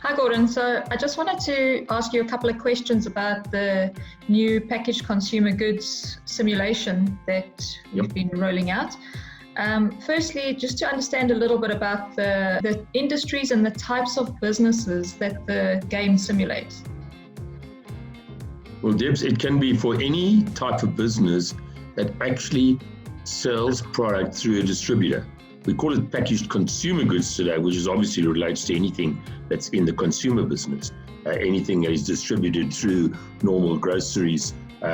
Hi, Gordon. So I just wanted to ask you a couple of questions about the new packaged consumer goods simulation that you've been rolling out. Firstly, just to understand a little bit about the industries and the types of businesses that the game simulates. Well, Debs, it can be for any type of business that actually sells product through a distributor. We call it packaged consumer goods today, which is obviously relates to anything that's in the consumer business, anything that is distributed through normal groceries,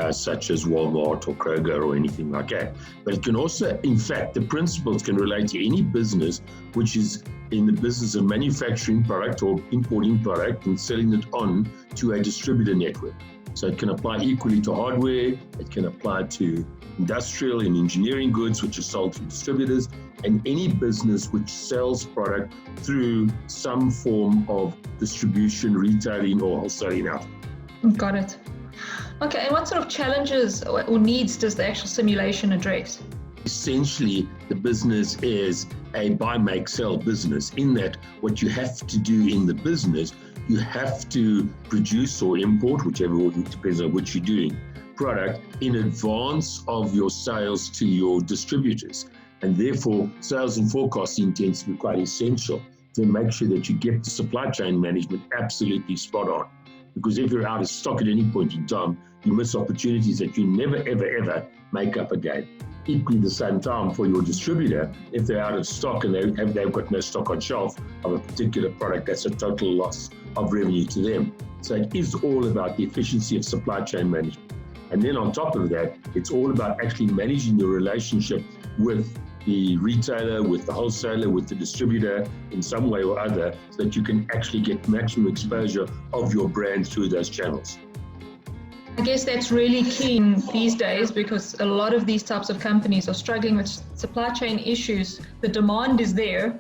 such as Walmart or Kroger or anything like that. But it can also, in fact, the principles can relate to any business which is in the business of manufacturing product or importing product and selling it on to a distributor network. So it can apply equally to hardware, it can apply to industrial and engineering goods which are sold through distributors, and any business which sells product through some form of distribution, retailing or wholesaling out. Got it. Okay, and what sort of challenges or needs does the actual simulation address? Essentially, the business is a buy, make, sell business, in that what you have to do in the business, you have to produce or import, whichever, it depends on what you're doing, product in advance of your sales to your distributors. And therefore, sales and forecasting tends to be quite essential to make sure that you get the supply chain management absolutely spot on. Because if you're out of stock at any point in time, you miss opportunities that you never, ever, ever make up again. Equally the same time for your distributor, if they're out of stock and they've got no stock on shelf of a particular product, that's a total loss of revenue to them. So it is all about the efficiency of supply chain management. And then on top of that, it's all about actually managing your relationship with the retailer, with the wholesaler, with the distributor in some way or other, so that you can actually get maximum exposure of your brand through those channels. I guess that's really key these days because a lot of these types of companies are struggling with supply chain issues. The demand is there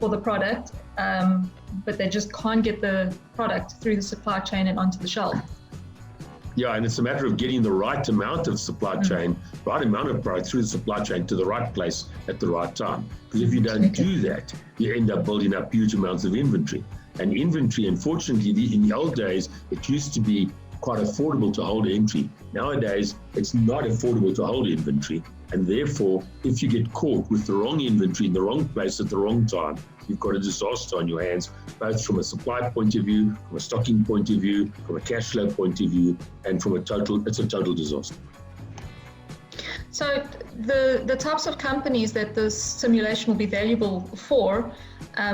for the product, but they just can't get the product through the supply chain and onto the shelf. Yeah, and it's a matter of getting the right amount of supply chain, right amount of product through the supply chain to the right place at the right time. Because if you don't do that, you end up building up huge amounts of inventory. And inventory, unfortunately, in the old days, it used to be quite affordable to hold inventory. Nowadays, it's not affordable to hold inventory. And therefore, if you get caught with the wrong inventory in the wrong place at the wrong time, you've got a disaster on your hands, both from a supply point of view, from a stocking point of view, from a cash flow point of view, and from it's a total disaster. So the types of companies that this simulation will be valuable for,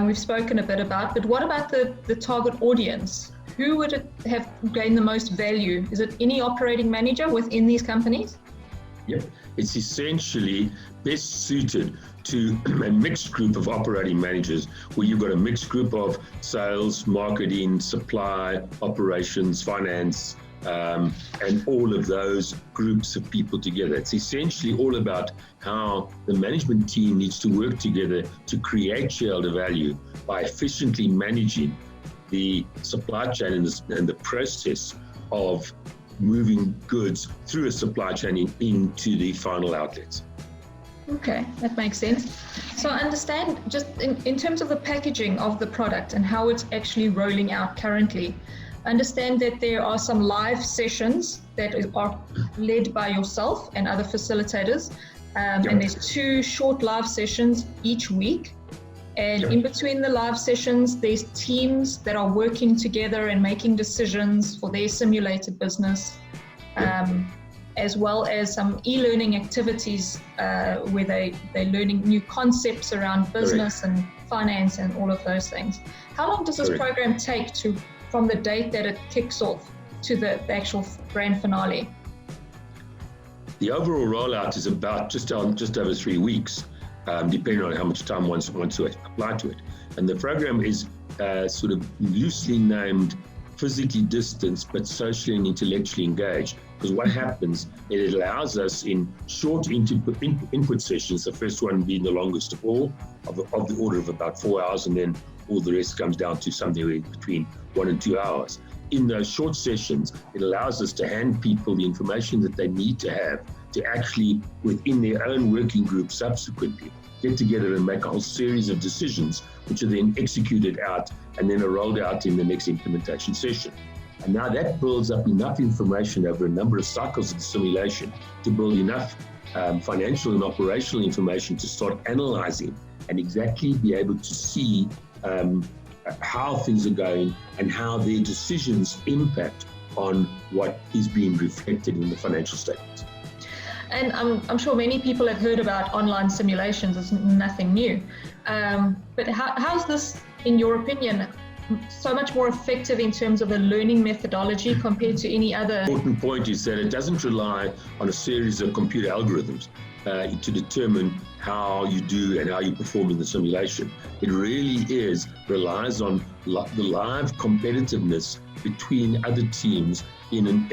we've spoken a bit about, but what about the target audience? Who would it have gained the most value? Is it any operating manager within these companies? Yep, it's essentially best suited to a mixed group of operating managers where you've got a mixed group of sales, marketing, supply, operations, finance, and all of those groups of people together. It's essentially all about how the management team needs to work together to create shareholder value by efficiently managing the supply chain and the process of moving goods through a supply chain into the final outlets. Okay, that makes sense. So I understand just in terms of the packaging of the product and how it's actually rolling out currently, I understand that there are some live sessions that are led by yourself and other facilitators, and there's 2 short live sessions each week. And in between the live sessions, there's teams that are working together and making decisions for their simulated business, as well as some e-learning activities where they're learning new concepts around business and finance and all of those things. How long does this program take from the date that it kicks off to the actual grand finale? The overall rollout is about just over 3 weeks. Depending on how much time one wants to apply to it. And the program is sort of loosely named physically distanced, but socially and intellectually engaged. Because what happens, it allows us in short input sessions, the first one being the longest of all, of the order of about 4 hours, and then all the rest comes down to something between 1 and 2 hours. In those short sessions, it allows us to hand people the information that they need to have to actually, within their own working group subsequently, get together and make a whole series of decisions, which are then executed out and then are rolled out in the next implementation session. And now that builds up enough information over a number of cycles of the simulation to build enough financial and operational information to start analyzing and exactly be able to see how things are going and how their decisions impact on what is being reflected in the financial statements. And I'm sure many people have heard about online simulations. It's nothing new. But how's this, in your opinion, so much more effective in terms of a learning methodology compared to any other? The important point is that it doesn't rely on a series of computer algorithms to determine how you do and how you perform in the simulation. It really relies on the live competitiveness between other teams in an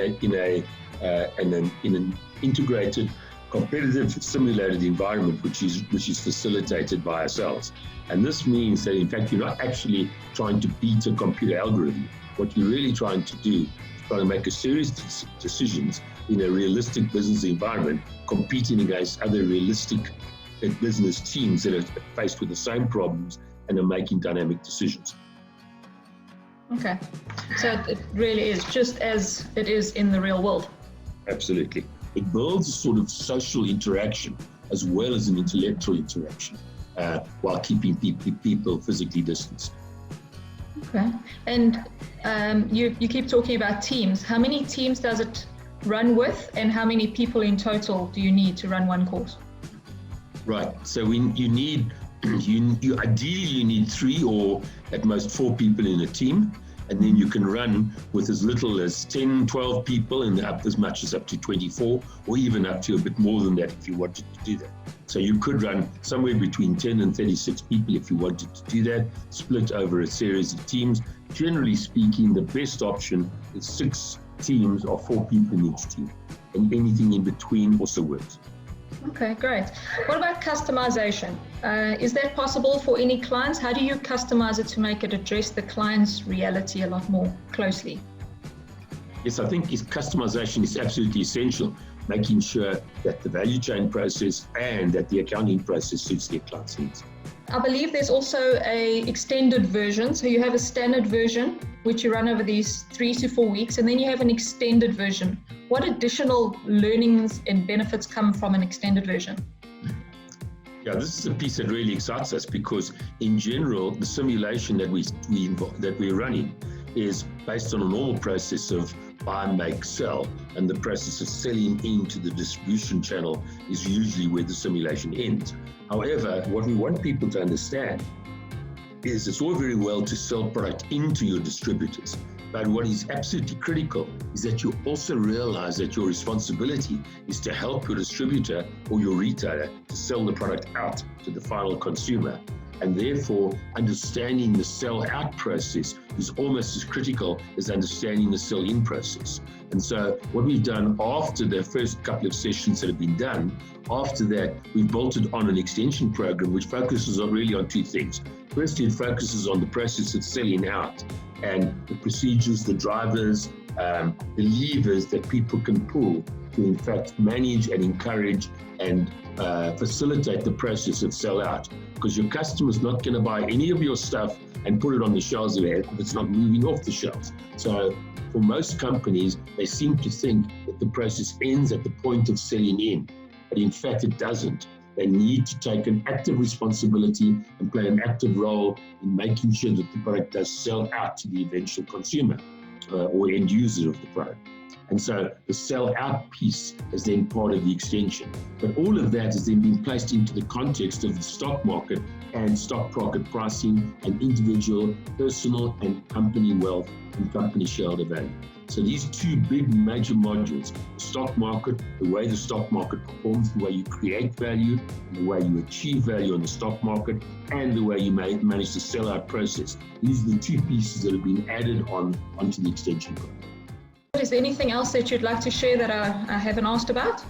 integrated, competitive, simulated environment, which is facilitated by ourselves. And this means that, in fact, you're not actually trying to beat a computer algorithm. What you're really trying to do is trying to make a series of decisions in a realistic business environment, competing against other realistic business teams that are faced with the same problems and are making dynamic decisions. Okay, so it really is just as it is in the real world. Absolutely. It builds a sort of social interaction as well as an intellectual interaction while keeping people physically distanced. Okay, and you keep talking about teams. How many teams does it run with, and how many people in total do you need to run one course? Right, so you ideally need 3 or at most 4 people in a team, and then you can run with as little as 10, 12 people and up as much as up to 24, or even up to a bit more than that if you wanted to do that. So you could run somewhere between 10 and 36 people if you wanted to do that, split over a series of teams. Generally speaking, the best option is 6 teams or 4 people in each team, and anything in between also works. Okay, great. What about customization? Is that possible for any clients? How do you customize it to make it address the client's reality a lot more closely? Yes, I think customization is absolutely essential, making sure that the value chain process and that the accounting process suits their client's needs. I believe there's also an extended version. So you have a standard version, which you run over these 3 to 4 weeks, and then you have an extended version. What additional learnings and benefits come from an extended version? Yeah, this is a piece that really excites us because, in general, the simulation that we're running is based on a normal process of buy, make, sell, and the process of selling into the distribution channel is usually where the simulation ends. However, what we want people to understand is it's all very well to sell product into your distributors, but what is absolutely critical is that you also realize that your responsibility is to help your distributor or your retailer to sell the product out to the final consumer. And therefore, understanding the sell-out process is almost as critical as understanding the sell-in process. And so what we've done after the first couple of sessions that have been done, after that, we've bolted on an extension program which focuses really on 2 things. Firstly, it focuses on the process of selling out and the procedures, the drivers, the levers that people can pull to in fact manage and encourage and facilitate the process of sell out, because your customer's not going to buy any of your stuff and put it on the shelves if it's not moving off the shelves. So for most companies, they seem to think that the process ends at the point of selling in, but in fact it doesn't. They need to take an active responsibility and play an active role in making sure that the product does sell out to the eventual consumer or end user of the product. And so the sell out piece is then part of the extension. But all of that is then being placed into the context of the stock market and stock market pricing and individual, personal and company wealth and company shareholder value. So these 2 big major modules, the stock market, the way the stock market performs, the way you create value, and the way you achieve value on the stock market, and the way you manage the sell out process. These are the 2 pieces that have been added onto the extension program. Is there anything else that you'd like to share that I haven't asked about?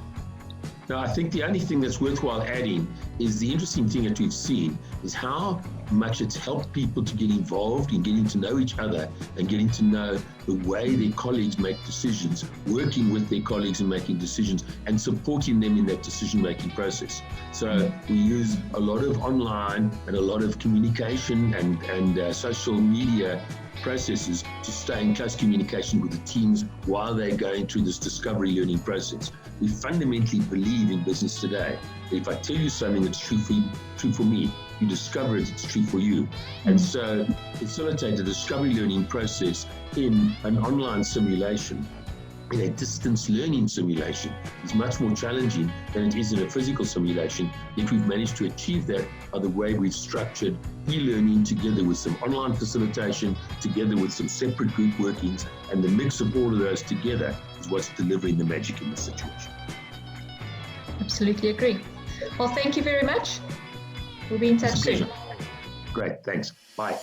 No, I think the only thing that's worthwhile adding is the interesting thing that we've seen is how much it's helped people to get involved in getting to know each other and getting to know the way their colleagues make decisions, working with their colleagues and making decisions and supporting them in that decision-making process. So we use a lot of online and a lot of communication and social media processes to stay in close communication with the teams while they're going through this discovery learning process. We fundamentally believe in business today that if I tell you something that's true for me, you discover it, it's true for you. And so facilitate the discovery learning process in an online simulation, in a distance learning simulation, is much more challenging than it is in a physical simulation. Yet we've managed to achieve that by the way we've structured e-learning together with some online facilitation, together with some separate group workings, and the mix of all of those together is what's delivering the magic in this situation. Absolutely agree. Well, thank you very much. We'll be in touch soon. Great, thanks. Bye.